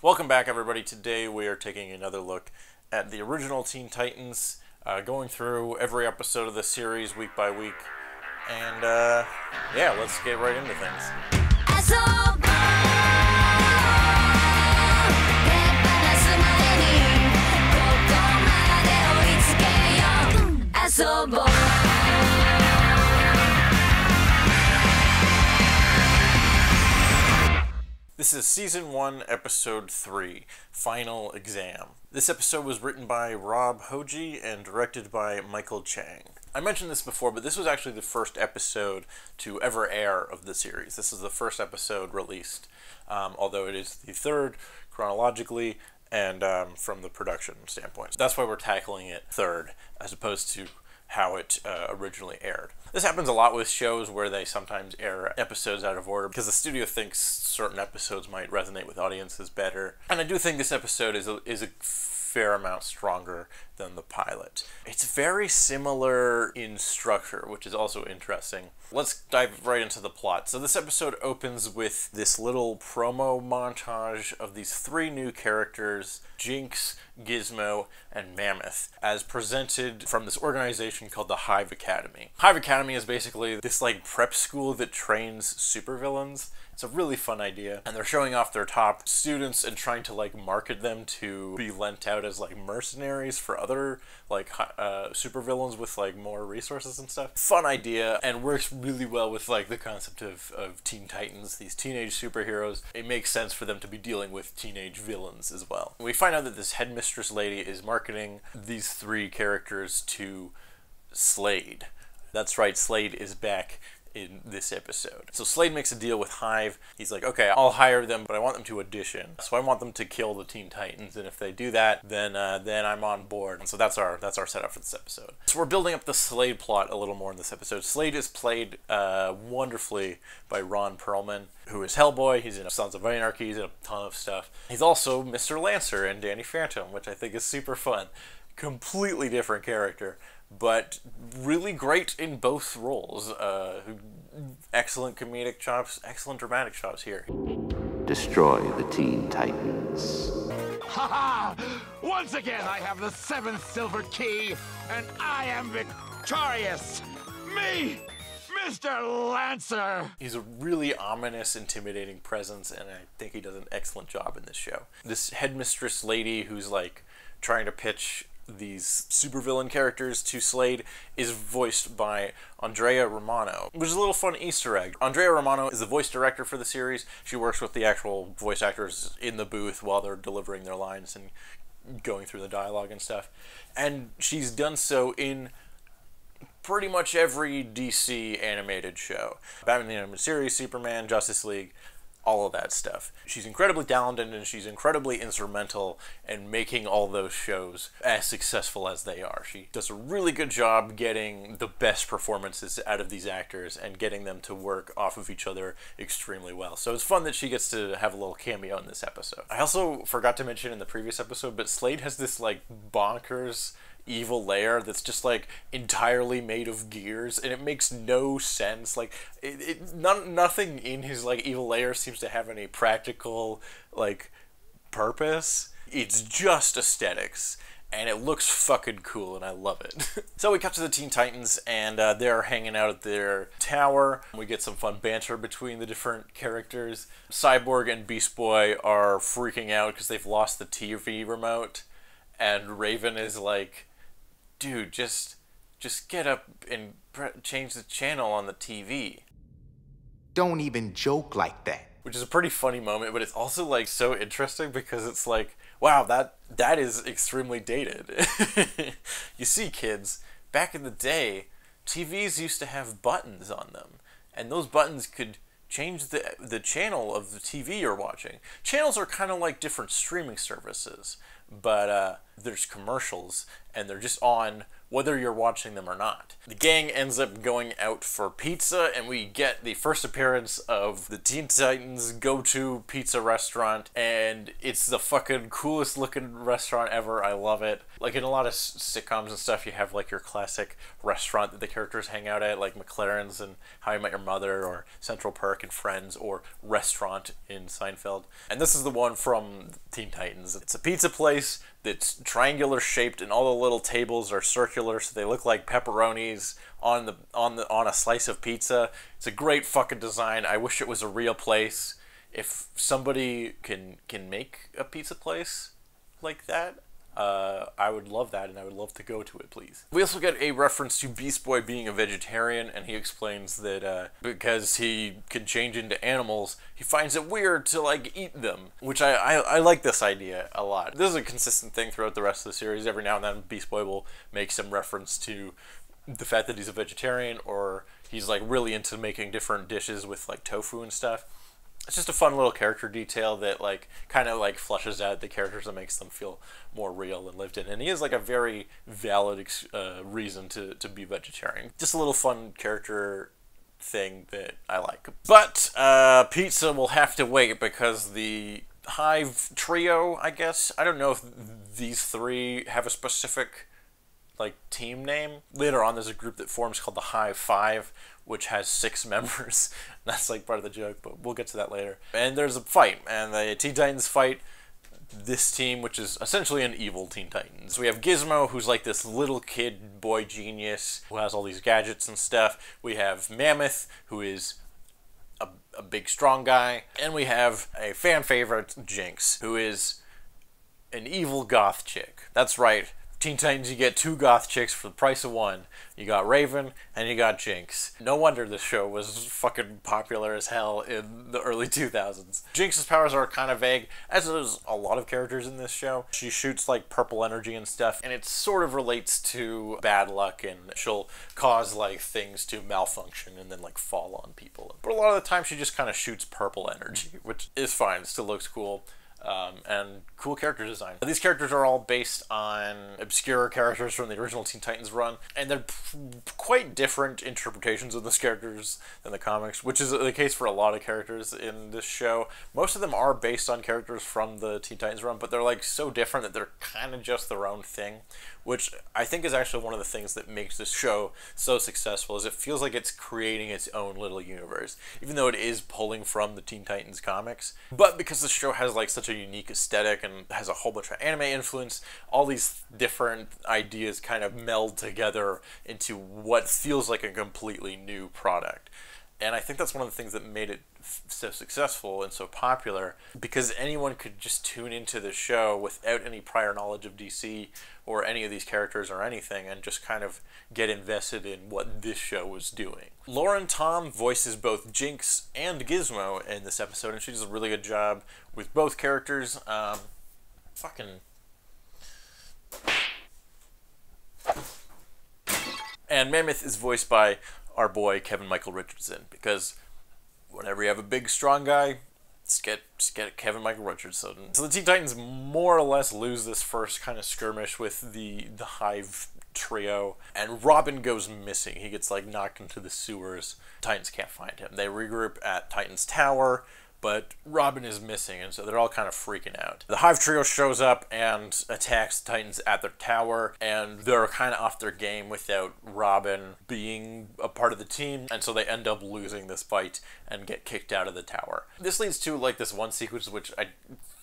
Welcome back, everybody. Today we are taking another look at the original Teen Titans, going through every episode of the series week by week, and yeah, let's get right into things. This is Season 1, Episode 3, Final Exam. This episode was written by Rob Hoji and directed by Michael Chang. I mentioned this before, but this was actually the first episode to ever air of the series. This is the first episode released, although it is the third chronologically and from the production standpoint. That's why we're tackling it third, as opposed to how it originally aired. This happens a lot with shows where they sometimes air episodes out of order because the studio thinks certain episodes might resonate with audiences better. And I do think this episode is a fair amount stronger than the pilot. It's very similar in structure, which is also interesting. Let's dive right into the plot. So this episode opens with this little promo montage of these three new characters, Jinx, Gizmo, and Mammoth, as presented from this organization called the HIVE Academy. HIVE Academy is basically this like prep school that trains supervillains. It's a really fun idea, and they're showing off their top students and trying to like market them to be lent out as like mercenaries for other like supervillains with like more resources and stuff. Fun idea, and works really well with like the concept of Teen Titans, these teenage superheroes. It makes sense for them to be dealing with teenage villains as well. We find out that this headmistress lady is marketing these three characters to Slade. That's right, Slade is back in this episode. So Slade makes a deal with HIVE. He's like, okay, I'll hire them, but I want them to audition. So I want them to kill the Teen Titans, and if they do that, then I'm on board. And so that's our setup for this episode. So we're building up the Slade plot a little more in this episode. Slade is played wonderfully by Ron Perlman, who is Hellboy. He's in Sons of Anarchy. He's in a ton of stuff. He's also Mr. Lancer in Danny Phantom, which I think is super fun. Completely different character, but really great in both roles. Excellent comedic chops, excellent dramatic chops here. Destroy the Teen Titans. Ha ha! Once again, I have the seventh silver key, and I am victorious! Me, Mr. Lancer! He's a really ominous, intimidating presence, and I think he does an excellent job in this show. This headmistress lady who's like trying to pitch these supervillain characters to Slade is voiced by Andrea Romano, which is a little fun Easter egg. Andrea Romano is the voice director for the series. She works with the actual voice actors in the booth while they're delivering their lines and going through the dialogue and stuff. And she's done so in pretty much every DC animated show. Batman the Animated Series, Superman, Justice League, all of that stuff. She's incredibly talented, and she's incredibly instrumental in making all those shows as successful as they are. She does a really good job getting the best performances out of these actors and getting them to work off of each other extremely well. So it's fun that she gets to have a little cameo in this episode. I also forgot to mention in the previous episode, but Slade has this like bonkers evil lair that's just like entirely made of gears, and it makes no sense. Like nothing in his like evil lair seems to have any practical like purpose. It's just aesthetics, and it looks fucking cool, and I love it. So we cut to the Teen Titans, and they're hanging out at their tower. We get some fun banter between the different characters. Cyborg and Beast Boy are freaking out because they've lost the TV remote, and Raven is like, dude, just get up and change the channel on the TV. Don't even joke like that. Which is a pretty funny moment, but it's also like so interesting because it's like, wow, that is extremely dated. You see, kids, back in the day, TVs used to have buttons on them, and those buttons could change the channel of the TV you're watching. Channels are kind of like different streaming services, but there's commercials, and they're just on whether you're watching them or not. The gang ends up going out for pizza, and we get the first appearance of the Teen Titans go-to pizza restaurant, and it's the fucking coolest looking restaurant ever. I love it. Like in a lot of sitcoms and stuff, you have like your classic restaurant that the characters hang out at, like McLaren's and How I Met Your Mother, or Central Perk and Friends, or Restaurant in Seinfeld. And this is the one from Teen Titans. It's a pizza place that's triangular shaped, and all the little tables are circular, so they look like pepperonis on a slice of pizza. It's a great fucking design. I wish it was a real place. If somebody can make a pizza place like that, I would love that, and I would love to go to it, please. We also get a reference to Beast Boy being a vegetarian, and he explains that because he can change into animals, he finds it weird to like eat them, which I like this idea a lot. This is a consistent thing throughout the rest of the series. Every now and then Beast Boy will make some reference to the fact that he's a vegetarian, or he's like really into making different dishes with like tofu and stuff. It's just a fun little character detail that like kind of like flushes out the characters and makes them feel more real and lived in. And he has like a very valid reason to be vegetarian. Just a little fun character thing that I like. But pizza will have to wait because the Hive trio, I guess, I don't know if these three have a specific like team name. Later on there's a group that forms called the Hive 5, which has 6 members. That's like part of the joke, but we'll get to that later. And there's a fight, and the Teen Titans fight this team, which is essentially an evil Teen Titans. So we have Gizmo, who's like this little kid boy genius who has all these gadgets and stuff. We have Mammoth, who is a big strong guy. And we have a fan favorite, Jinx, who is an evil goth chick. That's right. Teen Titans, you get 2 goth chicks for the price of 1. You got Raven, and you got Jinx. No wonder this show was fucking popular as hell in the early 2000s. Jinx's powers are kind of vague, as is a lot of characters in this show. She shoots like purple energy and stuff, and it sort of relates to bad luck, and she'll cause like things to malfunction and then like fall on people. But a lot of the time she just kind of shoots purple energy, which is fine, it still looks cool. And cool character design. These characters are all based on obscure characters from the original Teen Titans run, and they're quite different interpretations of those characters than the comics, which is the case for a lot of characters in this show. Most of them are based on characters from the Teen Titans run, but they're like so different that they're kind of just their own thing, which I think is actually one of the things that makes this show so successful, is it feels like it's creating its own little universe, even though it is pulling from the Teen Titans comics. But because the show has like such a unique aesthetic and has a whole bunch of anime influence, all these different ideas kind of meld together into what feels like a completely new product. And I think that's one of the things that made it so successful and so popular, because anyone could just tune into the show without any prior knowledge of DC or any of these characters or anything, and just kind of get invested in what this show was doing. Lauren Tom voices both Jinx and Gizmo in this episode, and she does a really good job with both characters. And Mammoth is voiced by our boy Kevin Michael Richardson, because whenever you have a big strong guy, just get Kevin Michael Richardson. So the Teen Titans more or less lose this first kind of skirmish with the Hive trio, and Robin goes missing. He gets like knocked into the sewers. Titans can't find him. They regroup at Titan's Tower, but Robin is missing, and so they're all kind of freaking out. The Hive trio shows up and attacks the Titans at their tower, and they're kind of off their game without Robin being a part of the team, and so they end up losing this fight and get kicked out of the tower. This leads to like this one sequence which I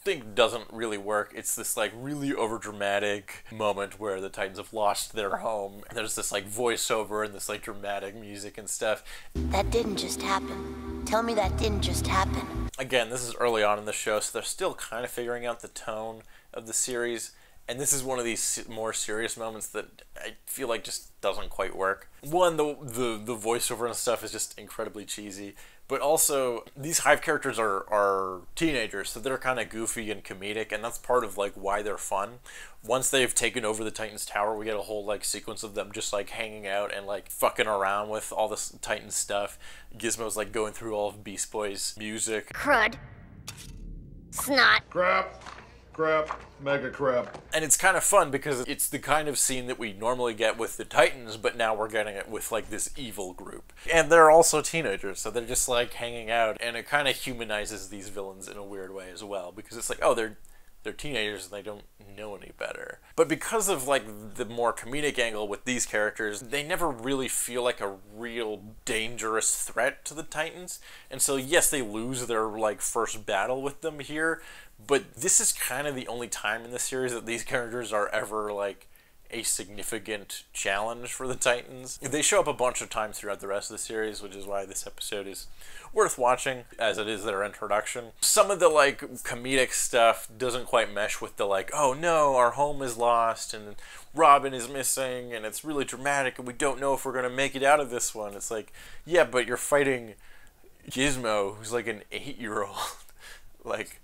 think doesn't really work. It's this like really overdramatic moment where the Titans have lost their home. There's this like voiceover and this like dramatic music and stuff. That didn't just happen. Tell me that didn't just happen. Again, this is early on in the show, so they're still kind of figuring out the tone of the series, and this is one of these more serious moments that I feel like just doesn't quite work. One, the voiceover and stuff is just incredibly cheesy, but also these Hive characters are teenagers, so they're kind of goofy and comedic, and that's part of like why they're fun. Once they've taken over the Titans Tower, we get a whole like sequence of them just like hanging out and like fucking around with all this Titan stuff. Gizmo's like going through all of Beast Boy's music. Crud. Snot. Crap. Crap. Mega crap. And it's kind of fun because it's the kind of scene that we normally get with the Titans, but now we're getting it with like this evil group. And they're also teenagers, so they're just like hanging out, and it kind of humanizes these villains in a weird way as well, because it's like, oh, they're teenagers and they don't know any better. But because of like the more comedic angle with these characters, they never really feel like a real dangerous threat to the Titans. And so yes, they lose their like first battle with them here, but this is kind of the only time in the series that these characters are ever like a significant challenge for the Titans. They show up a bunch of times throughout the rest of the series, which is why this episode is worth watching, as it is their introduction. Some of the like comedic stuff doesn't quite mesh with the like, oh no, our home is lost and Robin is missing and it's really dramatic and we don't know if we're gonna make it out of this one. It's like, yeah, but you're fighting Gizmo, who's like an 8-year-old. Like,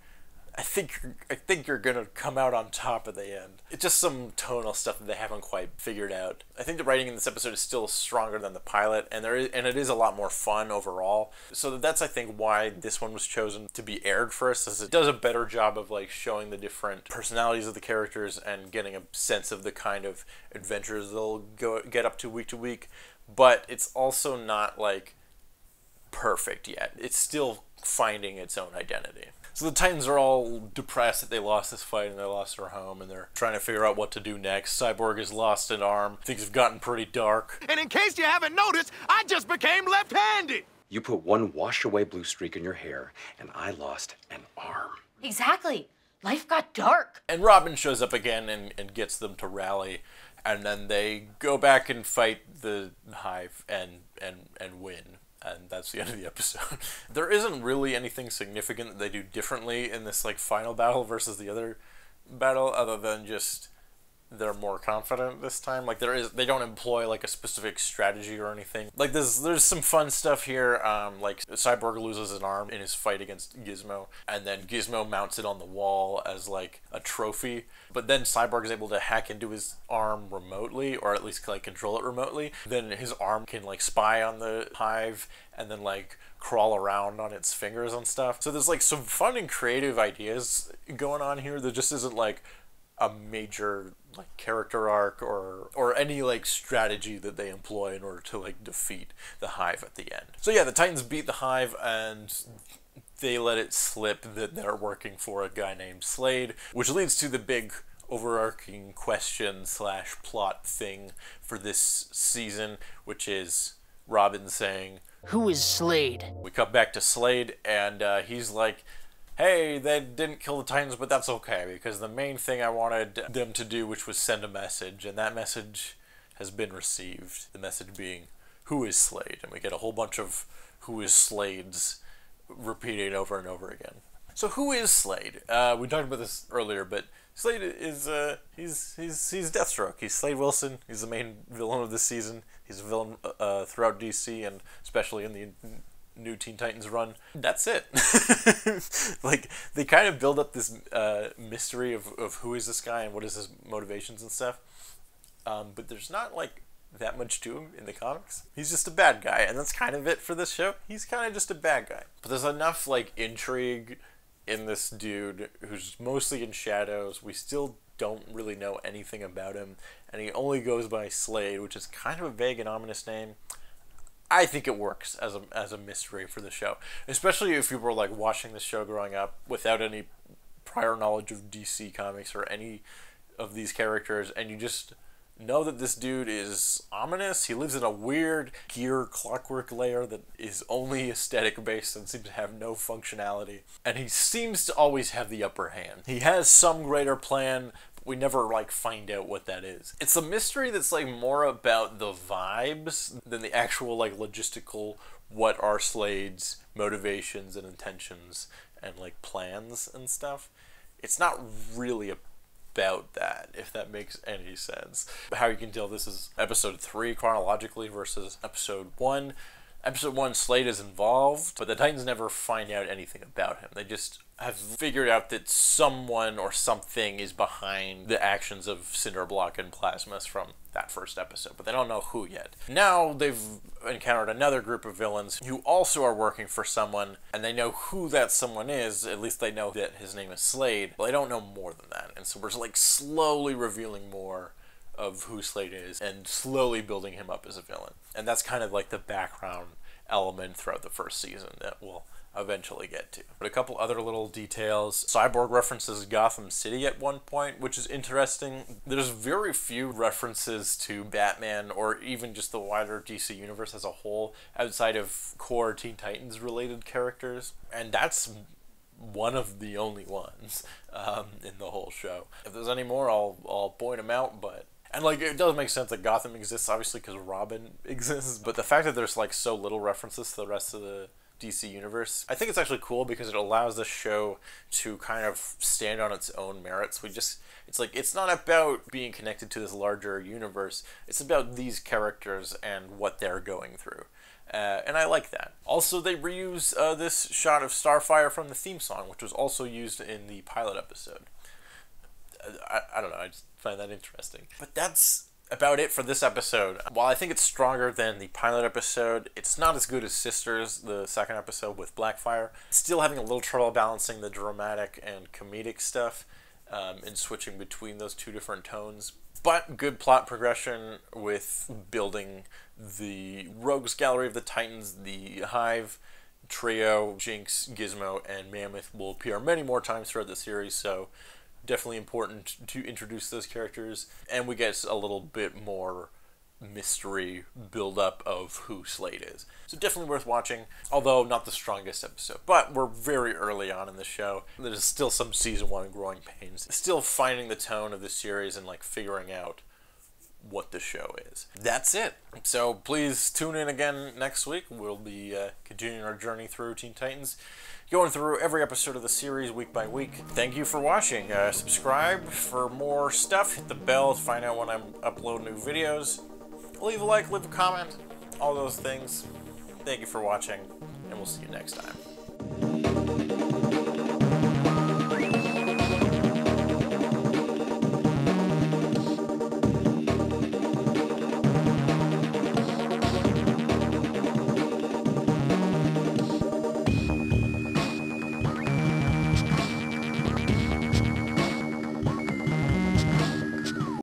I think you're gonna come out on top at the end. It's just some tonal stuff that they haven't quite figured out. I think the writing in this episode is still stronger than the pilot, and it is a lot more fun overall. So that's, I think, why this one was chosen to be aired first, as it does a better job of like showing the different personalities of the characters and getting a sense of the kind of adventures they'll get up to week. But it's also not like perfect yet. It's still finding its own identity. So the Titans are all depressed that they lost this fight and they lost their home, and they're trying to figure out what to do next. Cyborg has lost an arm. Things have gotten pretty dark. And in case you haven't noticed, I just became left-handed. You put one wash-away blue streak in your hair, and I lost an arm. Exactly. Life got dark. And Robin shows up again and gets them to rally, and then they go back and fight the Hive and win. And that's the end of the episode. There isn't really anything significant that they do differently in this like final battle versus the other battle, other than just they're more confident this time. Like they don't employ like a specific strategy or anything. Like there's some fun stuff here. Like Cyborg loses an arm in his fight against Gizmo, and then Gizmo mounts it on the wall as like a trophy. But then Cyborg is able to hack into his arm remotely, or at least like control it remotely. Then his arm can like spy on the Hive and then like crawl around on its fingers and stuff. So there's like some fun and creative ideas going on here. There just isn't like a major like character arc or any like strategy that they employ in order to like defeat the Hive at the end. So yeah, the Titans beat the Hive and they let it slip that they're working for a guy named Slade, which leads to the big overarching question / plot thing for this season, which is Robin saying, "Who is Slade?" We cut back to Slade, and he's like, hey, they didn't kill the Titans, but that's okay, because the main thing I wanted them to do, which was send a message, and that message has been received. The message being, who is Slade? And we get a whole bunch of who is Slades repeated over and over again. So who is Slade? We talked about this earlier, but Slade is, he's Deathstroke. He's Slade Wilson. He's the main villain of this season. He's a villain throughout DC, and especially in the new Teen Titans run. That's it. Like, they kind of build up this mystery of who is this guy and what is his motivations and stuff. But there's not, like, that much to him in the comics. He's just a bad guy, and that's kind of it for this show. He's kind of just a bad guy. But there's enough, like, intrigue in this dude who's mostly in shadows. We still don't really know anything about him, and he only goes by Slade, which is kind of a vague and ominous name. I think it works as a mystery for the show, especially if you were like watching the show growing up without any prior knowledge of DC Comics or any of these characters, and you just know that this dude is ominous. He lives in a weird gear clockwork layer that is only aesthetic based and seems to have no functionality, and he seems to always have the upper hand. He has some greater plan, we never like find out what that is. It's a mystery that's like more about the vibes than the actual like logistical what are Slade's motivations and intentions and like plans and stuff. It's not really about that, if that makes any sense. How you can tell this is episode 3 chronologically versus episode 1. Episode 1, Slade is involved, but the Titans never find out anything about him. They just have figured out that someone or something is behind the actions of Cinderblock and Plasmus from that first episode, but they don't know who yet. Now they've encountered another group of villains who also are working for someone, and they know who that someone is. At least they know that his name is Slade, but they don't know more than that. And so we're like slowly revealing more of who Slade is and slowly building him up as a villain. And that's kind of like the background element throughout the first season that we'll eventually get to. But a couple other little details. Cyborg references Gotham City at one point, which is interesting. There's very few references to Batman or even just the wider DC universe as a whole outside of core Teen Titans related characters. And that's one of the only ones in the whole show. If there's any more, I'll point them out, but... And, like, it does make sense that Gotham exists, obviously, because Robin exists, but the fact that there's, like, so little references to the rest of the DC universe, I think it's actually cool because it allows the show to kind of stand on its own merits. It's like, it's not about being connected to this larger universe, it's about these characters and what they're going through. And I like that. Also, they reuse this shot of Starfire from the theme song, which was also used in the pilot episode. I don't know, I just find that interesting. But that's about it for this episode. While I think it's stronger than the pilot episode, it's not as good as Sisters, the second episode with Blackfire. Still having a little trouble balancing the dramatic and comedic stuff and switching between those two different tones. But good plot progression with building the Rogues Gallery of the Titans, the Hive trio, Jinx, Gizmo, and Mammoth will appear many more times throughout the series, so definitely important to introduce those characters, and we get a little bit more mystery build-up of who Slade is. So definitely worth watching, although not the strongest episode. But we're very early on in the show. There's still some season 1 growing pains. Still finding the tone of the series and like figuring out what the show is. That's it. So please tune in again next week. We'll be continuing our journey through Teen Titans, going through every episode of the series week by week. Thank you for watching. Subscribe for more stuff. Hit the bell to find out when I'm uploading new videos. Leave a like, leave a comment, all those things. Thank you for watching, and we'll see you next time.